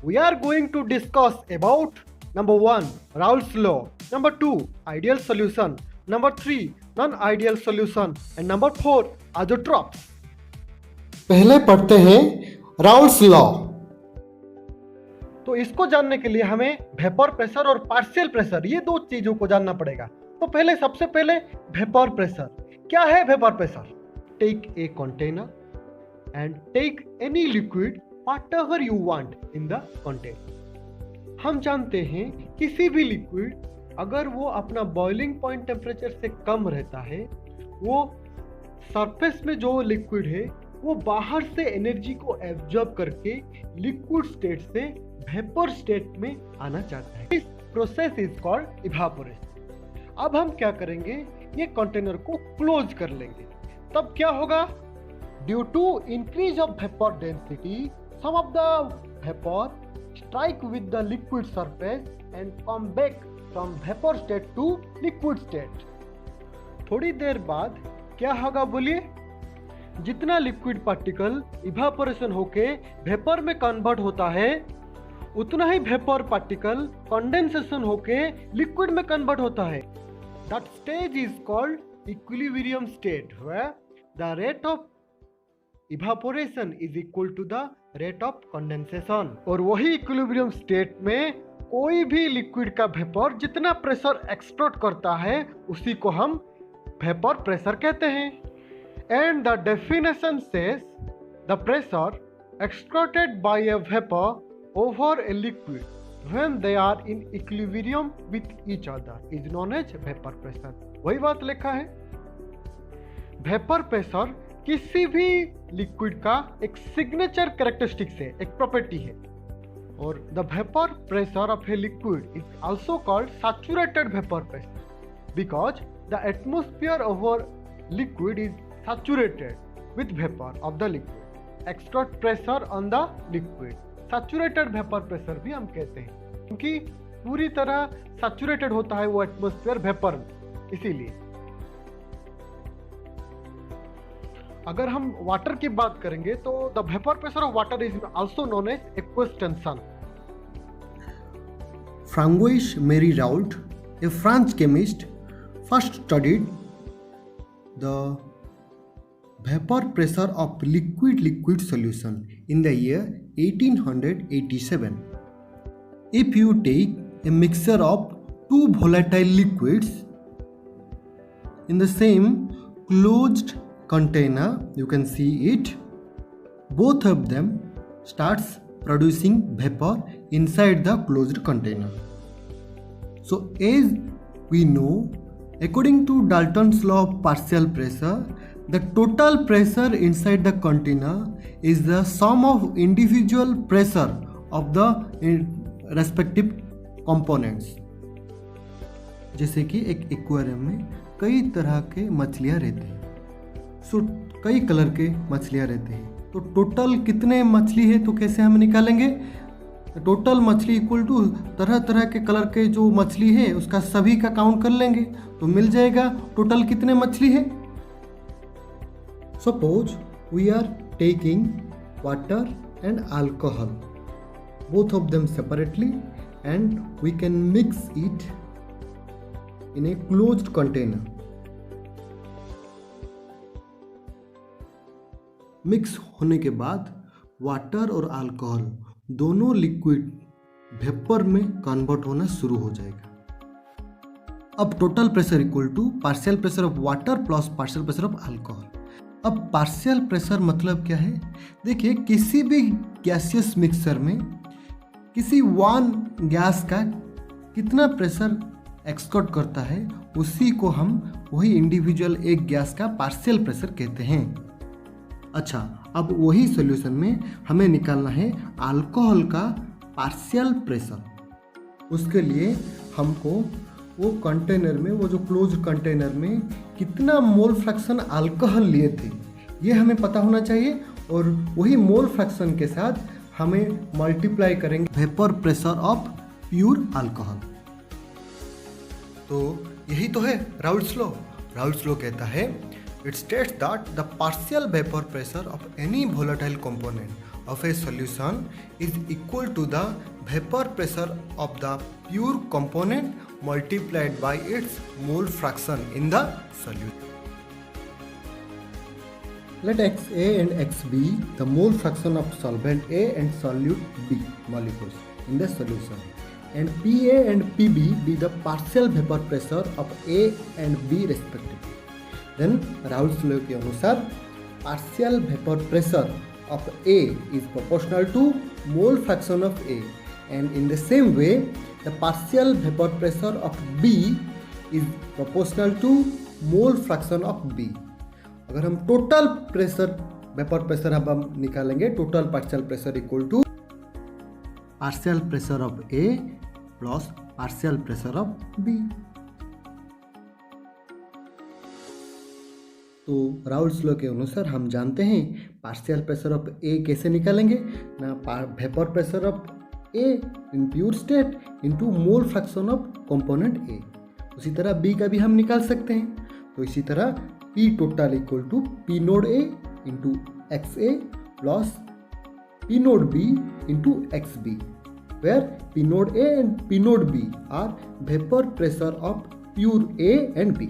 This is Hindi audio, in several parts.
We are going to discuss about number 1 Raoult's law, number 2 ideal solution, number 3 non-ideal solution and number 4 isotropes. पहले पढ़ते हैं राउल्स लॉ। तो इसको जानने के लिए हमें वेपर प्रेशर और पार्शियल प्रेशर ये दो चीजों को जानना पड़ेगा। तो सबसे पहले वेपर प्रेशर। क्या है vapour pressure? Take a container and take any liquid whatever you want in the container. हम जानते हैं किसी भी लिक्विड अगर वो अपना बॉइलिंग पॉइंट टेम्परेचर से कम रहता है, वो सरफेस में जो लिक्विड है वो बाहर से एनर्जी को एब्जॉर्ब करके लिक्विड स्टेट से वेपर स्टेट में आना चाहता है। इस प्रोसेस इज कॉल्ड इवापोरेशन। अब हम क्या करेंगे, ये कंटेनर को क्लोज कर लेंगे। तब क्या होगा? Due to increase of vapour density some of the vapour strike with the liquid surface and come back from vapour state to liquid state. थोड़ी देर बाद क्या होगा बोलिए? जितना लिक्विड पार्टिकल इवापोरेशन होके वेपर में कन्वर्ट होता है, उतना ही वेपर पार्टिकल कंडेंसेशन होके लिक्विड में कन्वर्ट होता है। That stage is called equilibrium state, where the rate of evaporation is equal to the rate of condensation. और वही इक्विलिब्रियम स्टेट में कोई भी लिक्विड का वेपर जितना प्रेशर एक्सट्रैक्ट करता है उसी को हम वेपर प्रेशर कहते हैं। And the definition says the pressure exerted by a vapor over a liquid when they are in equilibrium with each other is known as vapor pressure। वही बात लिखा है। वेपर प्रेशर किसी भी लिक्विड का एक सिग्नेचर कैरेक्टरिस्टिक्स है, एक प्रॉपर्टी है। और the vapour pressure of a liquid is also called saturated vapour pressure because the atmosphere over liquid is saturated with vapor of the liquid, extract pressure on the liquid, saturated vapor pressure भी हम कहते हैं, क्योंकि पूरी तरह saturated होता है वो एटमॉस्फेयर वेपर में। इसीलिए अगर हम वाटर की बात करेंगे तो the vapour pressure of water is also known as aqueous tension. Francois Marie Raoult, a French chemist, first studied the vapor pressure of liquid solution in the year 1887. If you take a mixture of two volatile liquids in the same closed container, you can see it, both of them starts producing vapor inside the closed container. So as we know, according to Dalton's law of partial pressure, the total pressure inside the container is the sum of individual pressure of the respective components। जैसे कि एक एक्वेरियम में कई तरह के मछलियाँ रहती हैं, सो कई कलर के मछलियाँ रहती हैं, तो टोटल कितने मछली है तो कैसे हम निकालेंगे? टोटल मछली इक्वल टू तरह तरह के कलर के जो मछली है उसका सभी का काउंट कर लेंगे तो मिल जाएगा टोटल कितने मछली है। Suppose we are taking water and alcohol, both of them separately, and we can mix it in a closed container. Mix होने के बाद वाटर और अल्कोहल दोनों लिक्विड वेपर में कन्वर्ट होना शुरू हो जाएगा। अब total pressure equal to partial pressure of water plus partial pressure of alcohol. अब पार्शियल प्रेशर मतलब क्या है? देखिए, किसी भी गैसियस मिक्सचर में किसी वन गैस का कितना प्रेशर एक्सट्रैक्ट करता है उसी को हम वही इंडिविजुअल एक गैस का पार्शियल प्रेशर कहते हैं। अच्छा, अब वही सॉल्यूशन में हमें निकालना है अल्कोहल का पार्शियल प्रेशर। उसके लिए हमको वो कंटेनर में, वो जो क्लोज कंटेनर में कितना मोल फ्रैक्शन अल्कोहल लिए थे ये हमें पता होना चाहिए, और वही मोल फ्रैक्शन के साथ हमें मल्टीप्लाई करेंगे vapour pressure of pure alcohol. तो यही तो है राउल्ट्स लॉ। राउल्ट्स लॉ कहता है, it states that the partial vapour pressure of any volatile component of a solution is equal to the vapor pressure of the pure component multiplied by its mole fraction in the solution. Let XA and X be the mole fraction of solvent A and solute B molecules in the solution, and PA and PB be the partial vapor pressure of A and B respectively. Then Raoult's law के अनुसार partial vapor pressure of A is proportional to mole fraction of A, and in the same way the partial vapor pressure of B is proportional to mole fraction of B. अगर हम टोटल प्रेशर वेपर प्रेशर अब हम निकालेंगे, total partial pressure equal to partial pressure of A plus partial pressure of B. तो राउल्ट्स लॉ के अनुसार हम जानते हैं पार्शियल प्रेशर ऑफ ए कैसे निकालेंगे ना, vapour pressure of A in pure state into mole fraction of component ए। उसी तरह बी का भी हम निकाल सकते हैं। तो इसी तरह P total equal to P node A into XA plus P node B into XB, where P node A and P node B are vapor pressure of pure A and B.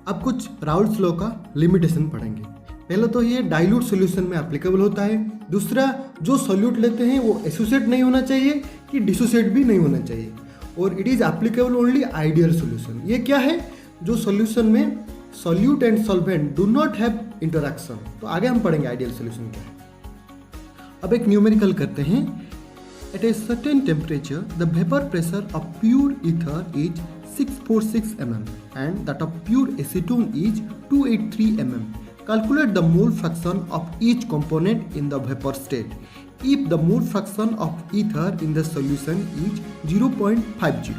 अब कुछ राउल्ट्स लॉ का लिमिटेशन पढ़ेंगे। पहले तो ये डाइल्यूट सॉल्यूशन में एप्लीकेबल होता है। दूसरा, जो सॉल्यूट लेते हैं वो एसोसिएट नहीं होना चाहिए कि डिसोसिएट भी नहीं होना चाहिए, और it is applicable only ideal solution. ये क्या है? जो सॉल्यूशन में solute and solvent do not have interaction. तो आगे हम पढ़ेंगे आइडियल सॉल्यूशन क्या है। अब एक न्यूमेरिकल करते हैं। At a certain temperature the vapour pressure of pure ether is 646 mm and that of pure acetone is 283 mm. Calculate the mole fraction of each component in the vapor state. If the mole fraction of ether in the solution is 0.50.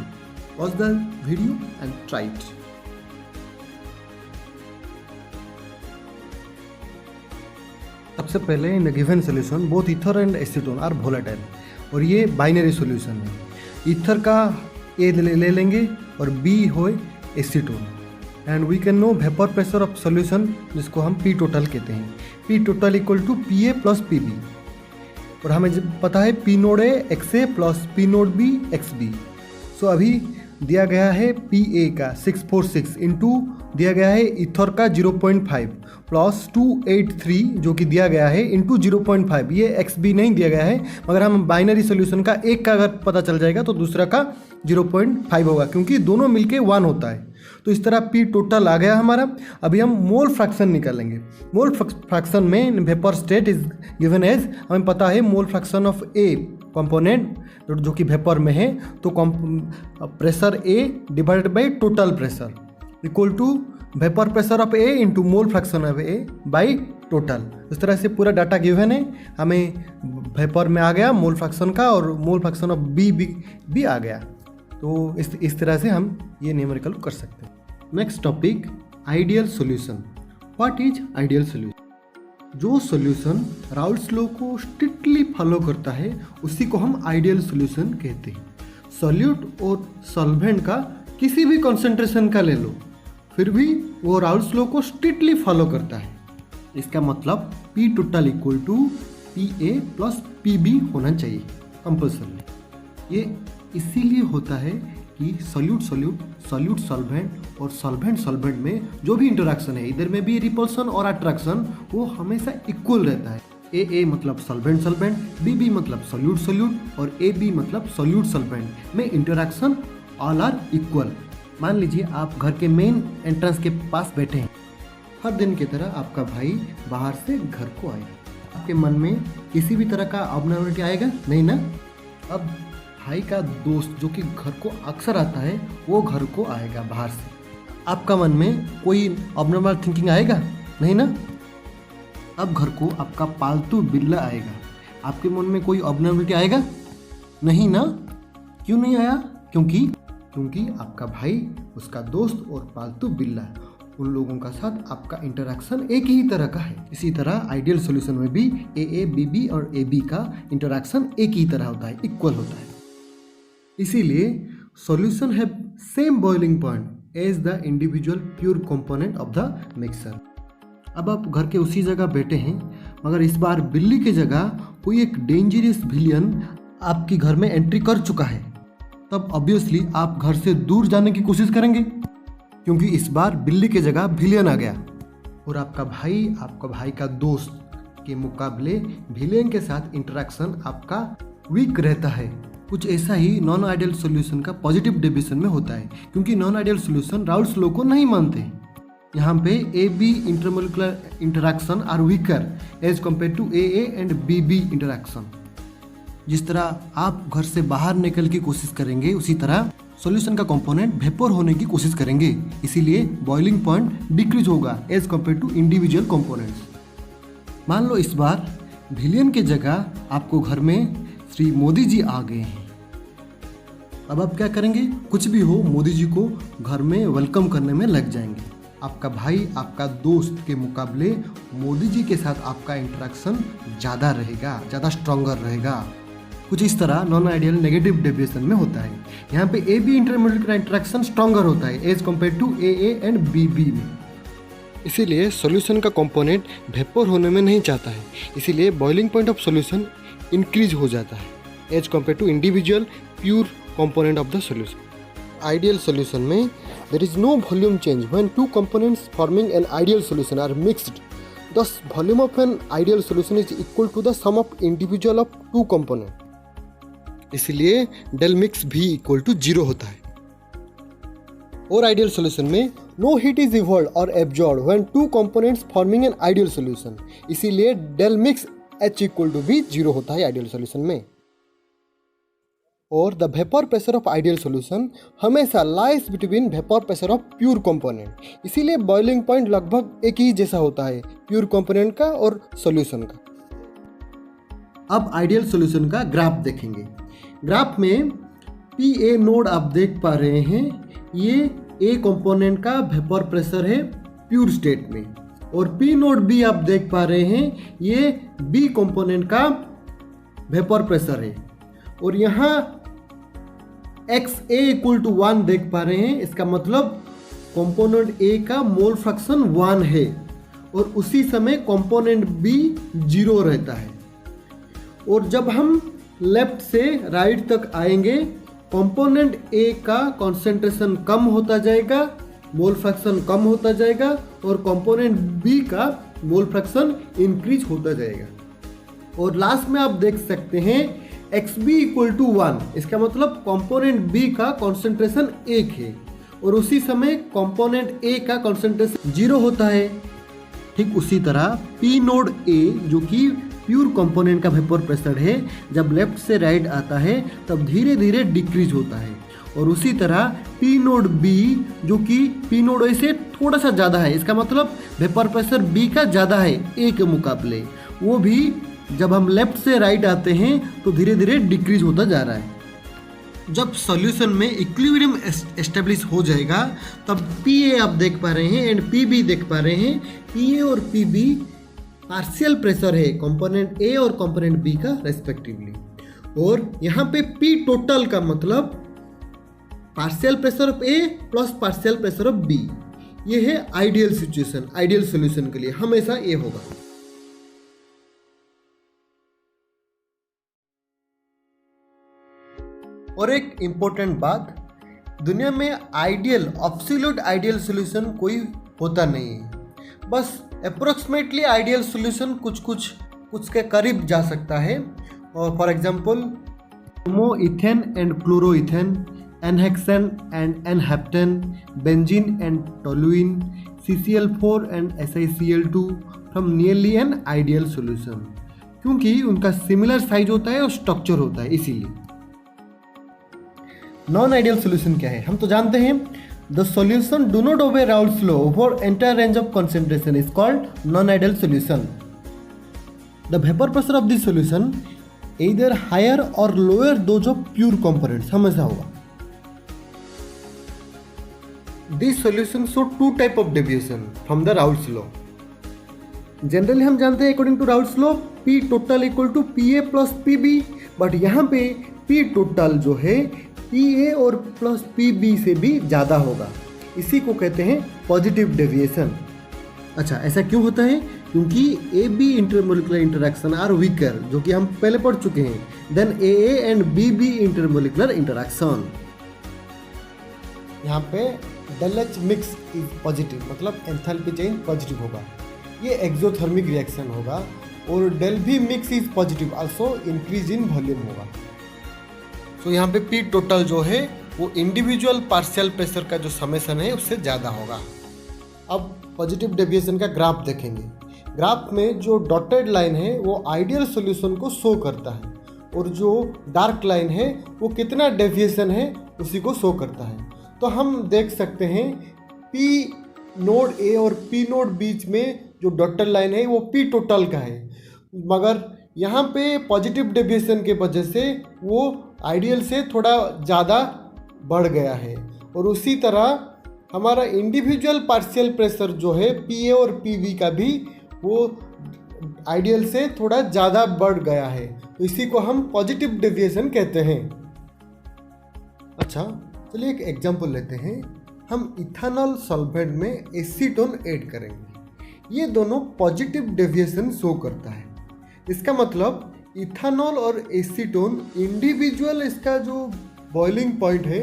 Pause the video and try it. सबसे पहले इन given solution both ether and acetone are volatile, और ये बाइनरी सोल्यूशन है। ईथर का ए ले लेंगे और बी हो acetone, and we can know vapour pressure of solution जिसको हम पी टोटल कहते हैं। P total equal to P A plus P B, और हमें पता है P nought A x A plus P nought B x B. So अभी दिया गया है पी ए का 646 इंटू दिया गया है ईथर का 0.5 प्लस 283 जो कि दिया गया है इंटू 0.5। ये एक्स बी नहीं दिया गया है, मगर हम बाइनरी सोल्यूशन का एक का अगर पता चल जाएगा तो दूसरा का 0.5 होगा, क्योंकि दोनों मिलके 1 होता है। तो इस तरह पी टोटल आ गया हमारा। अभी हम मोल फ्रैक्शन निकालेंगे। मोल फ्रैक्शन में vapour state is given as, हमें पता है mole fraction of a component जो कि वेपर में है, तो pressure A divided by total pressure equal to vapour pressure of A into mole fraction of A by total. इस तरह से पूरा डाटा गिवन है, हमें वेपर में आ गया मोल फ्रैक्शन का, और मोल फ्रैक्शन ऑफ बी भी आ गया। तो इस तरह से हम ये न्यूमेरिकल कर सकते हैं। Next topic, ideal solution. What is ideal solution? जो सॉल्यूशन राउल्ट्स लॉ को स्ट्रिक्टली फॉलो करता है उसी को हम आइडियल सॉल्यूशन कहते हैं। सॉल्यूट और सॉल्वेंट का किसी भी कॉन्सेंट्रेशन का ले लो, फिर भी वो राउल्ट्स लॉ को स्ट्रिक्टली फॉलो करता है। इसका मतलब P total equal to P A plus P B होना चाहिए कंपल्सरी। ये इसीलिए होता है कि सॉल्यूट सॉल्यूट, सॉल्यूट सॉल्वेंट और सॉल्वेंट सॉल्वेंट में जो भी इंटरेक्शन है, इधर में भी रिपल्सन और अट्रैक्शन, वो हमेशा इक्वल रहता है। ए मतलब सॉल्वेंट सॉल्वेंट, बी मतलब सॉल्यूट सॉल्यूट, और ए बी मतलब सॉल्यूट सॉल्वेंट में इंटरेक्शन ऑल आर इक्वल। मान लीजिए आप घर के मेन एंट्रेंस के पास बैठे हैं। हर दिन की तरह आपका भाई बाहर से घर को आएगा। आपके मन में किसी भी तरह का अबनॉर्मलिटी आएगा नहीं ना? अब भाई का दोस्त जो कि घर को अक्सर आता है, वो घर को आएगा बाहर से। आपका मन में कोई अबनॉर्मल थिंकिंग आएगा नहीं ना? अब घर को आपका पालतू बिल्ला आएगा, आपके मन में कोई अबनॉर्मलिटी आएगा नहीं ना? क्यों नहीं आया? क्योंकि आपका भाई, उसका दोस्त और पालतू बिल्ला, उन लोगों का साथ आपका इंटरेक्शन एक ही तरह का है। इसी तरह आइडियल सॉल्यूशन में भी ए बी और ए बी का इंटरेक्शन एक ही तरह होता है, इक्वल होता है। इसीलिए solution have same boiling point as the individual pure component of the mixture. अब आप घर के उसी जगह बैठे हैं, अगर इस बार बिल्ली की जगह कोई एक डेंजरस विलियन आपके घर में एंट्री कर चुका है, तब ऑब्वियसली आप घर से दूर जाने की कोशिश करेंगे, क्योंकि इस बार बिल्ली की जगह विलियन आ गया। और आपका भाई का दोस्त के मुकाबले विलेन के साथ इंटरेक्शन आपका वीक रहता है। कुछ ऐसा ही नॉन आइडियल सॉल्यूशन का पॉजिटिव डेविएशन में होता है, क्योंकि non ideal solution Raoult's law को नहीं मानते। यहाँ पे A B intermolecular interaction are weaker as compare to A and B B interaction. जिस तरह आप घर से बाहर निकल की कोशिश करेंगे, उसी तरह सॉल्यूशन का कंपोनेंट वेपर होने की कोशिश करेंगे, इसीलिए बॉइलिंग पॉइंट डिक्रीज होगा as compare to individual components. मान लो इस बार विलियन के जगह आपको घर में श्री मोदी जी आ गए हैं। अब आप क्या करेंगे? कुछ भी हो, मोदी जी को घर में वेलकम करने में लग जाएंगे। आपका भाई आपका दोस्त के मुकाबले मोदी जी के साथ आपका इंटरेक्शन ज़्यादा रहेगा, ज़्यादा स्ट्रॉन्गर रहेगा। कुछ इस तरह नॉन आइडियल नेगेटिव डेविएशन में होता है। यहाँ पे A B intermolecular interaction stronger होता है as compare to A and B B में। इसीलिए सॉल्यूशन का कंपोनेंट वेपर होने में नहीं चाहता है, इसीलिए boiling point of solution increase हो जाता है as compare to individual pure component of the solution. Ideal solution में there is no volume change when two components forming an ideal solution are mixed. Thus, volume of an ideal solution is equal to the sum of individual of two component. इसलिए डेल मिक्स भी इक्वल टू 0 होता है। और आइडियल सॉल्यूशन में no heat is evolve or absorb when two components forming an ideal solution, इसीलिए del mix H equal to भी 0 होता है आइडियल सॉल्यूशन में। और the vapour pressure of ideal solution हमेशा lies between vapour pressure of pure component, इसीलिए बॉइलिंग पॉइंट लगभग एक ही जैसा होता है प्योर कंपोनेंट का और सॉल्यूशन का। अब आइडियल सॉल्यूशन का ग्राफ देखेंगे। ग्राफ में पी ए नोड आप देख पा रहे हैं, ये ए कंपोनेंट का वेपर प्रेशर है प्योर स्टेट में, और पी नोड बी आप देख पा रहे हैं, ये बी कंपोनेंट का वेपर प्रेशर है। और यहाँ एक्स ए इक्वल टू 1 देख पा रहे हैं, इसका मतलब कंपोनेंट ए का मोल फ्रैक्शन 1 है, और उसी समय कंपोनेंट बी 0 रहता है। और जब हम लेफ्ट से राइट तक आएंगे, कंपोनेंट ए का कॉन्सेंट्रेशन कम होता जाएगा, मोल फ्रैक्शन कम होता जाएगा, और कंपोनेंट बी का मोल फ्रैक्शन इंक्रीज होता जाएगा। और लास्ट में आप देख सकते हैं एक्स बी इक्वल टू 1, इसका मतलब कंपोनेंट बी का कॉन्सेंट्रेशन 1 है, और उसी समय कंपोनेंट ए का कॉन्सेंट्रेशन 0 होता है। ठीक उसी तरह पी नोड ए जो कि प्योर कंपोनेंट का वेपर प्रेशर है, जब लेफ्ट से राइट आता है तब धीरे धीरे डिक्रीज होता है। और उसी तरह पी नोड बी जो कि पी नोड ए से थोड़ा सा ज़्यादा है, इसका मतलब वेपर प्रेशर बी का ज़्यादा है ए के मुकाबले, वो भी जब हम लेफ्ट से राइट आते हैं तो धीरे धीरे डिक्रीज होता जा रहा है। जब सॉल्यूशन में इक्विलिब्रियम एस्टेब्लिश हो जाएगा तब पी ए आप देख पा रहे हैं एंड पी बी देख पा रहे हैं, पी ए और पी बी पार्शियल प्रेशर है कंपोनेंट ए और कंपोनेंट बी का रेस्पेक्टिवली। और यहाँ पे पी टोटल का मतलब partial pressure of A plus partial pressure of B, ये है आइडियल सिचुएशन। आइडियल सॉल्यूशन के लिए हमेशा ये होगा। और एक इम्पोर्टेंट बात, दुनिया में आइडियल एब्सोल्यूट आइडियल सॉल्यूशन कोई होता नहीं है, बस अप्रोक्सीमेटली आइडियल सॉल्यूशन कुछ के करीब जा सकता है। और for example bromoethane and chloroethane, n hexane and n heptane, benzene and toluene, CCl4 and SiCl2 from nearly an ideal solution, क्योंकि उनका सिमिलर साइज होता है और स्ट्रक्चर होता है। इसीलिए नॉन आइडियल सॉल्यूशन क्या है हम तो जानते हैं, the solution do not obey Raoult's law over entire range of concentration is called non ideal solution. The vapour pressure of this solution either higher or lower those of pure components हमेशा होगा। This solution show two type of deviation from the Raoult's law. Generally हम जानते हैं according to Raoult's law P total equal to P A plus P B, but यहाँ पे पी टोटल जो है पी ए और प्लस पी बी से भी ज़्यादा होगा, इसी को कहते हैं पॉजिटिव डेविएशन। अच्छा, ऐसा क्यों होता है? क्योंकि A B intermolecular interaction are weaker, जो कि हम पहले पढ़ चुके हैं, than A and B B intermolecular interaction. यहाँ पे del H mix is positive, मतलब एंथैल्पी चेंज पॉजिटिव होगा, ये एक्सोथर्मिक रिएक्शन होगा। और डेल भी mix is positive, also increase in volume होगा। तो यहाँ पे पी टोटल जो है वो इंडिविजुअल पार्शियल प्रेशर का जो समेशन है उससे ज़्यादा होगा। अब पॉजिटिव डेविएशन का ग्राफ देखेंगे। ग्राफ में जो डॉटेड लाइन है वो आइडियल सॉल्यूशन को शो करता है, और जो डार्क लाइन है वो कितना डेविएशन है उसी को शो करता है। तो हम देख सकते हैं पी नोड ए और पी नोड बीच में जो डॉटेड लाइन है वो पी टोटल का है, मगर यहाँ पे पॉजिटिव डेविएशन के वजह से वो आइडियल से थोड़ा ज़्यादा बढ़ गया है। और उसी तरह हमारा इंडिविजुअल पार्शियल प्रेशर जो है पी ए और पी बी का भी वो आइडियल से थोड़ा ज़्यादा बढ़ गया है, तो इसी को हम पॉजिटिव डेविएशन कहते हैं। अच्छा, चलिए एक एग्जांपल लेते हैं। हम इथेनॉल सॉल्वेंट में एसीटोन ऐड करेंगे, ये दोनों पॉजिटिव डेविएशन शो करता है। इसका मतलब इथेनॉल और एसीटोन इंडिविजुअल इसका जो बॉइलिंग पॉइंट है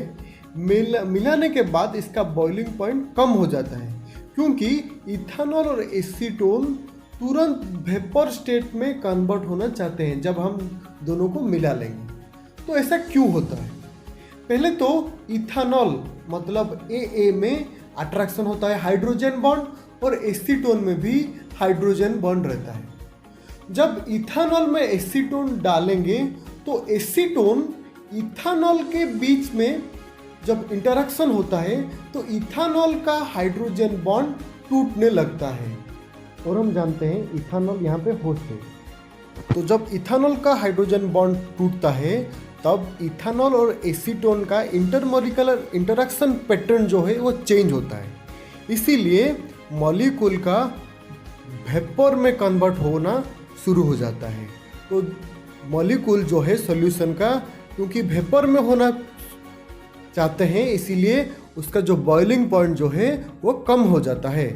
मिलाने के बाद इसका बॉइलिंग पॉइंट कम हो जाता है, क्योंकि इथेनॉल और एसीटोन तुरंत वेपर स्टेट में कन्वर्ट होना चाहते हैं जब हम दोनों को मिला लेंगे। तो ऐसा क्यों होता है? पहले तो इथेनॉल मतलब ए में अट्रैक्शन होता है हाइड्रोजन बॉन्ड, और एसीटोन में भी हाइड्रोजन बॉन्ड रहता है। जब इथेनॉल में एसीटोन डालेंगे तो एसीटोन इथेनॉल के बीच में जब इंटरेक्शन होता है तो इथेनॉल का हाइड्रोजन बॉन्ड टूटने लगता है, और हम जानते हैं इथेनॉल यहाँ पे होस्ट है। तो जब इथेनॉल का हाइड्रोजन बॉन्ड टूटता है तब इथेनॉल और एसीटोन का इंटरमोलिकुलर इंटरेक्शन पैटर्न जो है वो चेंज होता है, इसीलिए मॉलिक्यूल का वेपर में कन्वर्ट होना शुरू हो जाता है। तो मॉलिक्यूल जो है सॉल्यूशन का, क्योंकि वेपर में होना चाहते हैं, इसीलिए उसका जो बॉइलिंग पॉइंट जो है वो कम हो जाता है।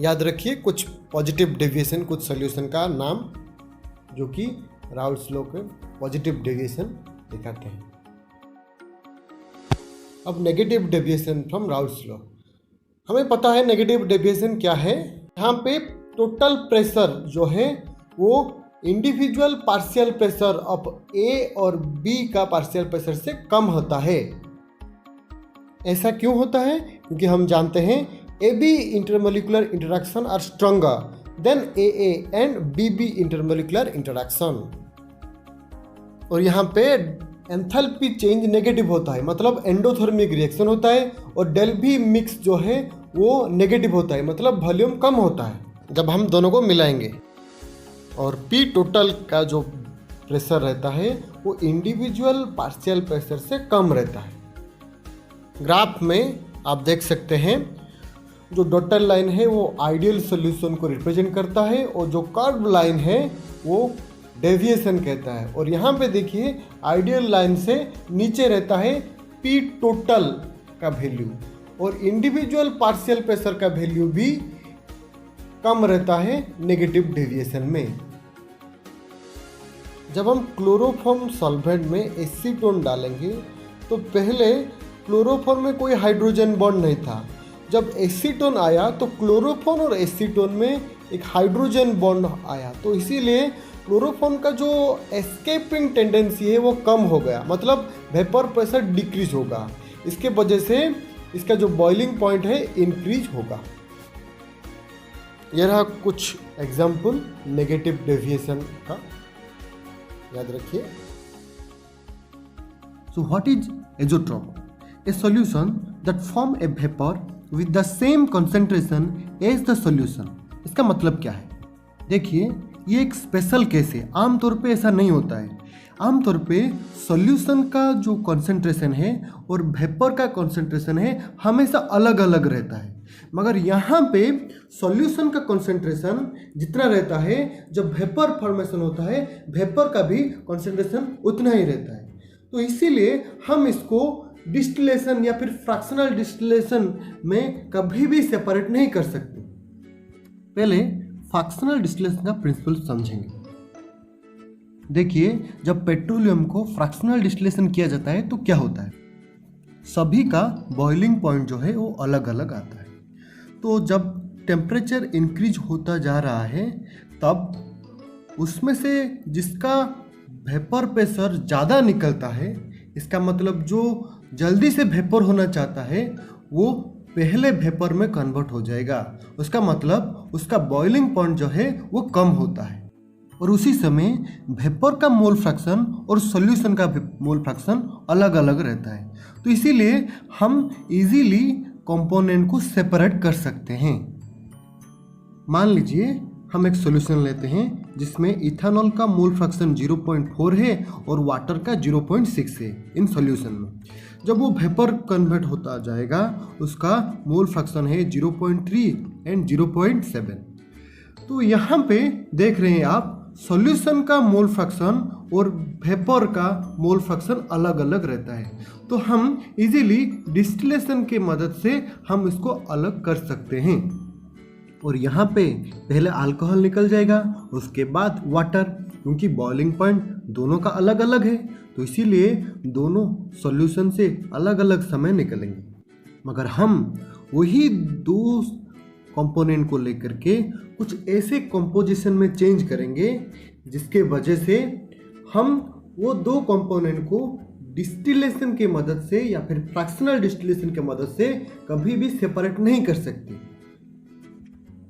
याद रखिए कुछ पॉजिटिव डेविएशन, कुछ सॉल्यूशन का नाम जो कि राउल्ट्स लॉ के पॉजिटिव डेविएशन दिखाते हैं। अब negative deviation from Raoult's law. हमें पता है नेगेटिव डेविएशन क्या है। यहाँ पे टोटल प्रेशर जो है वो इंडिविजुअल पार्शियल प्रेशर ऑफ ए और बी का पार्शियल प्रेशर से कम होता है। ऐसा क्यों होता है? क्योंकि हम जानते हैं A B intermolecular interaction are stronger than A and B B intermolecular interaction. और यहाँ पे एंथैल्पी चेंज नेगेटिव होता है, मतलब एंडोथर्मिक रिएक्शन होता है, और डेल भी मिक्स जो है वो नेगेटिव होता है, मतलब वॉल्यूम कम होता है जब हम दोनों को मिलाएंगे। और पी टोटल का जो प्रेशर रहता है वो इंडिविजुअल पार्शियल प्रेशर से कम रहता है। ग्राफ में आप देख सकते हैं जो डॉटेड लाइन है वो आइडियल सॉल्यूशन को रिप्रेजेंट करता है, और जो कर्व लाइन है वो डेविएशन कहता है। और यहाँ पे देखिए आइडियल लाइन से नीचे रहता है पी टोटल का वैल्यू, और इंडिविजुअल पार्शियल प्रेशर का वैल्यू भी कम रहता है नेगेटिव डेविएशन में। जब हम क्लोरोफॉर्म सॉल्वेंट में एसीटोन डालेंगे तो पहले क्लोरोफॉर्म में कोई हाइड्रोजन बॉन्ड नहीं था। जब एसीटोन आया तो क्लोरोफॉर्म और एसीटोन में एक हाइड्रोजन बॉन्ड आया, तो इसीलिए क्लोरोफॉर्म का जो एस्केपिंग टेंडेंसी है वो कम हो गया, मतलब वेपर प्रेशर डिक्रीज होगा। इसके वजह से इसका जो बॉइलिंग पॉइंट है इंक्रीज होगा। यह रहा कुछ एग्जाम्पल नेगेटिव डेविएशन का, याद रखिए। So what is azeotrope? A solution that form a vapor with the same concentration as the solution. इसका मतलब क्या है? देखिए ये एक स्पेशल केस है, आमतौर पे ऐसा नहीं होता है। आमतौर पे सॉल्यूशन का जो कंसंट्रेशन है और वेपर का कंसंट्रेशन है हमेशा अलग अलग रहता है, मगर यहाँ पे सॉल्यूशन का कंसंट्रेशन जितना रहता है, जब वेपर फॉर्मेशन होता है वेपर का भी कंसंट्रेशन उतना ही रहता है। तो इसीलिए हम इसको डिस्टिलेशन या फिर फ्रैक्शनल डिस्टिलेशन में कभी भी सेपरेट नहीं कर सकते। पहले फ्रैक्शनल डिस्टिलेशन का प्रिंसिपल समझेंगे। देखिए, जब पेट्रोलियम को फ्रैक्शनल डिस्टिलेशन किया जाता है तो क्या होता है, सभी का बॉइलिंग पॉइंट जो है वो अलग अलग आता है। तो जब टेम्परेचर इंक्रीज होता जा रहा है तब उसमें से जिसका वेपर प्रेशर ज़्यादा निकलता है, इसका मतलब जो जल्दी से वेपर होना चाहता है वो पहले वेपर में कन्वर्ट हो जाएगा। उसका मतलब उसका बॉइलिंग पॉइंट जो है वो कम होता है और उसी समय वेपर का मोल फ्रैक्शन और सॉल्यूशन का मोल फ्रैक्शन अलग अलग रहता है। तो इसीलिए हम इजीली कंपोनेंट को सेपरेट कर सकते हैं। मान लीजिए हम एक सॉल्यूशन लेते हैं जिसमें इथेनॉल का मोल फ्रैक्शन 0.4 है और वाटर का 0.6 है। इन सॉल्यूशन में जब वो वेपर कन्वर्ट होता जाएगा उसका मोल फ्रैक्शन है 0.3 एंड 0.7। तो यहाँ पे देख रहे हैं आप, सॉल्यूशन का मोल फ्रैक्शन और वेपर का मोल फ्रैक्शन अलग अलग रहता है। तो हम इजीली डिस्टिलेशन के मदद से हम इसको अलग कर सकते हैं। और यहाँ पे पहले अल्कोहल निकल जाएगा, उसके बाद वाटर, क्योंकि बॉइलिंग पॉइंट दोनों का अलग अलग है तो इसीलिए दोनों सॉल्यूशन से अलग अलग समय निकलेंगे। मगर हम वही दो कंपोनेंट को लेकर के कुछ ऐसे कंपोजिशन में चेंज करेंगे जिसके वजह से हम वो दो कंपोनेंट को डिस्टिलेशन के मदद से या फिर फ्रैक्शनल डिस्टिलेशन के मदद से कभी भी सेपरेट नहीं कर सकते।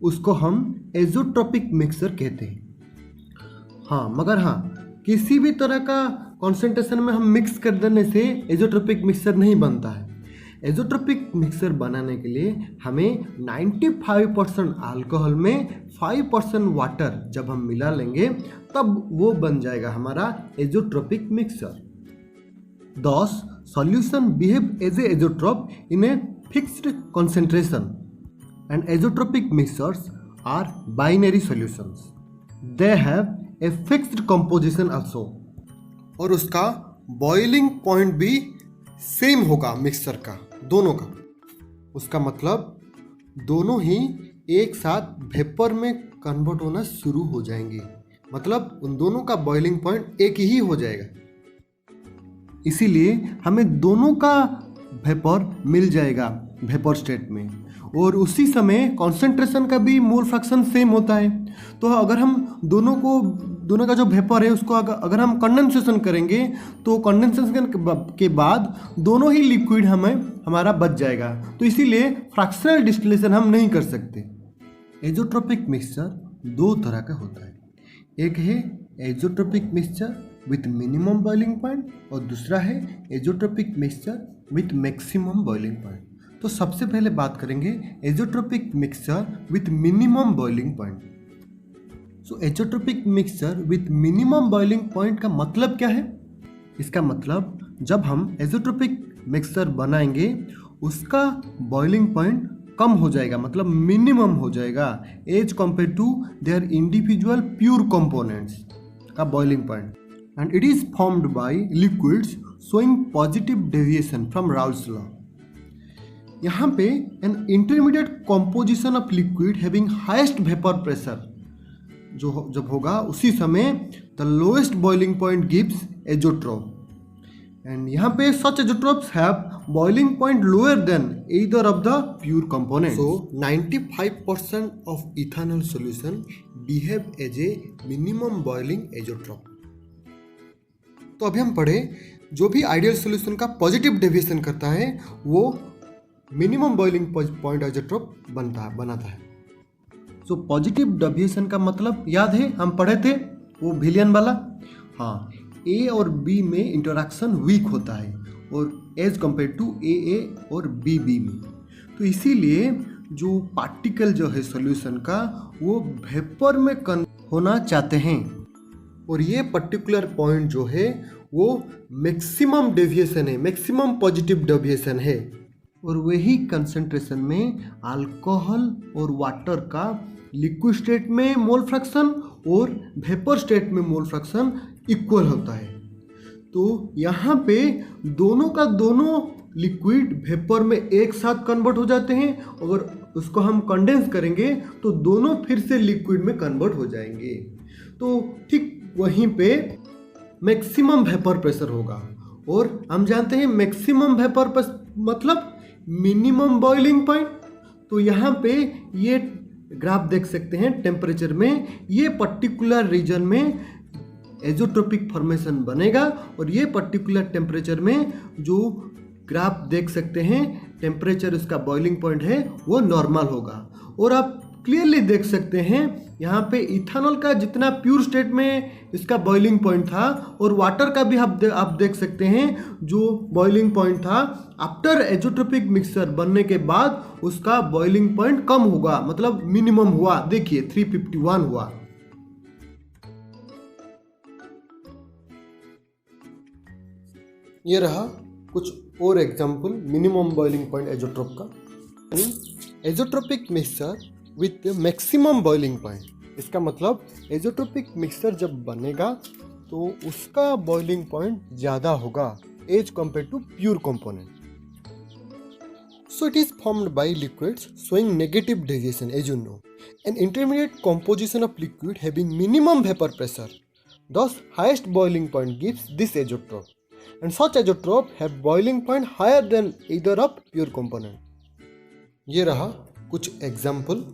उसको हम एजोट्रोपिक मिक्सर कहते हैं। हाँ, मगर हाँ, किसी भी तरह का कॉन्सेंट्रेशन में हम मिक्स कर देने से एजोट्रोपिक मिक्सर नहीं बनता है। एजोट्रोपिक मिक्सर बनाने के लिए हमें 95% अल्कोहल में 5% वाटर जब हम मिला लेंगे तब वो बन जाएगा हमारा azeotropic mixer. Thus, solution behave as a azeotrope in a fixed concentration, and azeotropic mixtures are binary solutions. They have a fixed composition also. और उसका बॉइलिंग पॉइंट भी सेम होगा मिक्सर का, दोनों का। उसका मतलब दोनों ही एक साथ वेपर में कन्वर्ट होना शुरू हो जाएंगे, मतलब उन दोनों का बॉइलिंग पॉइंट एक ही हो जाएगा। इसीलिए हमें दोनों का वेपर मिल जाएगा वेपर स्टेट में, और उसी समय कॉन्सेंट्रेशन का भी मोल फ्रैक्शन सेम होता है। तो अगर हम दोनों का जो वेपर है उसको अगर हम कंडेंसेशन करेंगे तो कंडेंसेशन के बाद दोनों ही लिक्विड हमारा बच जाएगा। तो इसीलिए फ्रैक्शनल डिस्टिलेशन हम नहीं कर सकते। एजोट्रोपिक मिक्सचर दो तरह का होता है, एक है azeotropic mixture with minimum boiling point और दूसरा है azeotropic mixture with maximum boiling point. तो सबसे पहले बात करेंगे azeotropic mixture with minimum boiling point. So azeotropic mixture with minimum boiling point का मतलब क्या है? इसका मतलब जब हम एजोट्रोपिक मिक्सचर बनाएंगे उसका बॉइलिंग पॉइंट कम हो जाएगा, मतलब मिनिमम हो जाएगा as compare to their individual pure components का boiling point, and it is formed by liquids showing positive deviation from Raoult's law. यहाँ पे an intermediate composition of liquid having highest vapour pressure जो जब होगा उसी समय the lowest boiling point gives azeotrope, and यहाँ पे such azeotropes have boiling point lower than either of the pure component. So 95% of ethanol solution behave as a minimum boiling azeotrope. तो अभी हम पढ़े जो भी आइडियल सॉल्यूशन का पॉजिटिव डेविएशन करता है वो मिनिमम बॉइलिंग पॉइंट एजोट्रोप बनाता है। सो पॉजिटिव डेविएशन का मतलब याद है, हम पढ़े थे वो विलियन वाला। हाँ, ए और बी में इंटरैक्शन वीक होता है और एज कंपेयर टू ए और बी में। तो इसीलिए जो पार्टिकल जो है सॉल्यूशन का वो वेपर में होना चाहते हैं, और ये पर्टिकुलर पॉइंट जो है वो मैक्सिमम डेविएशन है, मैक्सिमम पॉजिटिव डेविएशन है। और वही कंसंट्रेशन में अल्कोहल और वाटर का लिक्विड स्टेट में मोल फ्रैक्शन और वेपर स्टेट में मोल फ्रैक्शन इक्वल होता है। तो यहाँ पे दोनों का दोनों लिक्विड वेपर में एक साथ कन्वर्ट हो जाते हैं, और उसको हम कंडेंस करेंगे तो दोनों फिर से लिक्विड में कन्वर्ट हो जाएंगे। तो ठीक वहीं पे मैक्सिमम वेपर प्रेशर होगा, और हम जानते हैं मैक्सिमम वेपर प्रेशर मतलब मिनिमम बॉइलिंग पॉइंट। तो यहाँ पे ये ग्राफ देख सकते हैं, टेम्परेचर में ये पर्टिकुलर रीजन में एजोट्रोपिक फॉर्मेशन बनेगा, और ये पर्टिकुलर टेम्परेचर में जो ग्राफ देख सकते हैं टेम्परेचर उसका बॉइलिंग पॉइंट है वो नॉर्मल होगा। और आप क्लियरली देख सकते हैं यहाँ पे इथेनॉल का जितना प्योर स्टेट में इसका बॉइलिंग पॉइंट था, और वाटर का भी आप देख सकते हैं जो बॉइलिंग पॉइंट था आफ्टर एजोट्रोपिक मिक्सचर बनने के बाद उसका बॉइलिंग पॉइंट कम होगा, मतलब मिनिमम हुआ। देखिए 351 हुआ। ये रहा कुछ और एग्जाम्पल मिनिमम बॉइलिंग पॉइंट एजोट्रोप का। Azeotropic mixture with maximum boiling point, इसका मतलब एजोट्रोपिक मिक्सचर जब बनेगा तो उसका बॉइलिंग पॉइंट ज़्यादा होगा as compare to pure component. So it is formed by liquids showing negative deviation, as you know. An intermediate composition of liquid having minimum vapor pressure, thus highest boiling point gives this azeotrope. And such azeotrope have boiling point higher than either of pure component. ये रहा कुछ example.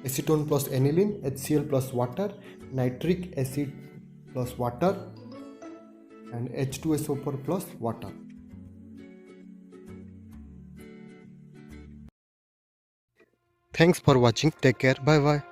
Acetone plus aniline, HCl plus water, nitric acid plus water and H2SO4 plus water. Thanks for watching. Take care. Bye bye.